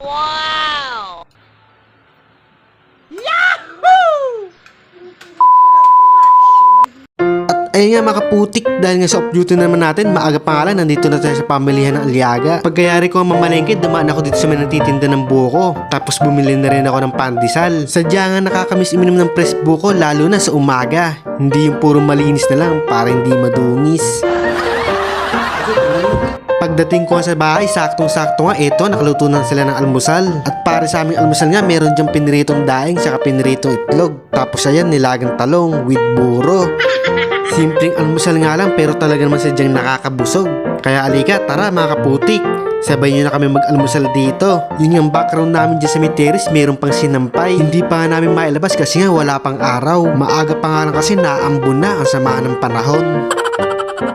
Wow! Ayun nga mga kaputik, dahil nga sa off-duty naman natin, maaga pa nga lang, nandito na tayo sa pamilihan ng Aliaga. Pagkayari ko ang mamalengke, damaan ako dito sa may nagtitinda ng buko. Tapos bumili na rin ako ng pandesal. Sadya nga nakakamiss uminom ng press buko, lalo na sa umaga. Hindi yung puro malinis na lang, para hindi madungis. Pagdating ko sa bahay, saktong-sakto nga, eto, nakaluto na sila ng almusal. At para sa aming almusal nga, meron dyang piniritong daing, saka piniritong itlog. Tapos ayan, nilagang talong with buro. Simpleng almusal nga lang, pero talaga naman sadyang nakakabusog. Kaya alika, tara mga kaputik, sabay nyo na kami mag-almusal dito. Yun yung background namin dyan sa may terrace, meron pang sinampay. Hindi pa nga namin mailabas kasi nga wala pang araw. Maaga pa nga lang kasi naambon na ang sama ng panahon.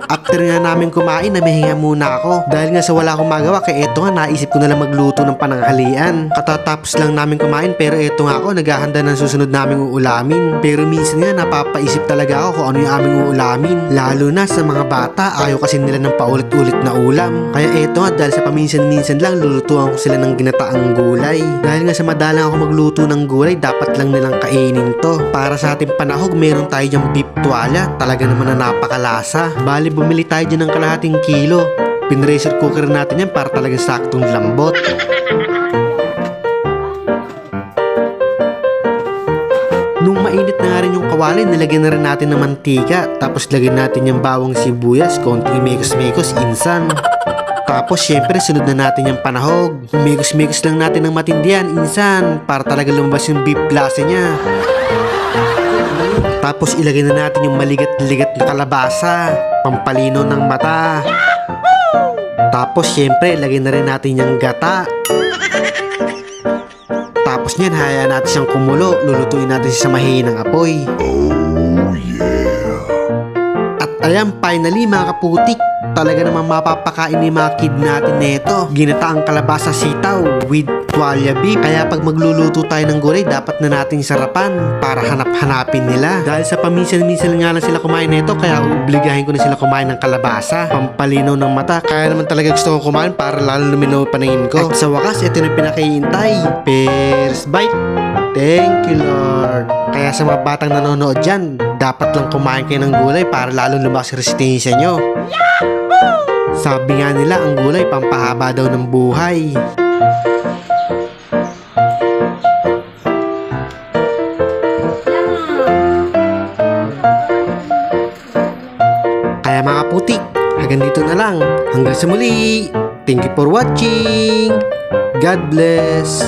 After nga namin kumain, namihinga muna ako. Dahil nga sa wala akong magawa, kaya eto nga naisip ko na lang magluto ng pananghalian. Katatapos lang namin kumain, pero eto nga ako, naghahanda ng susunod naming uulamin. Pero minsan nga napapaisip talaga ako kung ano yung aming uulamin. Lalo na sa mga bata, ayaw kasi nila ng paulit-ulit na ulam. Kaya eto nga, dahil sa paminsan-minsan lang, lulutuan ko sila ng ginataang gulay. Dahil nga sa madalang ako magluto ng gulay, dapat lang nilang kainin to. Para sa ating panahog, meron tayo dyang beef tuwalya. Talaga naman na napakalasa. Bali, bumili tayo dyan ng kalahating kilo. Pinressure cooker natin yan para talagang saktong lambot. Nung mainit na nga rin yung kawali, nilagyan na rin natin ng mantika. Tapos lagyan natin yung bawang sibuyas, konting mekos-mekos, insan. Tapos syempre sunod na natin yung panahog. Mekos-mekos lang natin ng matindihan, insan, para talaga lumabas yung beef lasa niya. Tapos ilagay na natin yung maligat-ligat na kalabasa, pampalino ng mata. Tapos syempre ilagay na rin natin yung gata. Tapos niyan hayaan natin siyang kumulo, lulutuin natin siya sa mahinang apoy. At ayan, finally mga kaputik, talaga namang mapapakain ni mga kid natin neto. Ginataang kalabasa sitaw with tuwalya beef. Kaya pag magluluto tayo ng gulay, dapat na nating sarapan para hanap-hanapin nila. Dahil sa paminsan-minsan nga lang sila kumain nito, kaya obligahin ko na sila kumain ng kalabasa, pampalinaw ng mata. Kaya naman talaga gusto kong kumain para lalo luminaw paningin ko. At sa wakas, ito na pinakahihintay. First bite. Thank you Lord. Kaya sa mga batang nanonood dyan, dapat lang kumain kayo ng gulay para lalo lumakas resistensya nyo. Sabi nga nila, ang gulay pampahaba daw ng buhay. Kaya mga putik, hanggang dito na lang. Hanggang sa muli. Thank you for watching. God bless.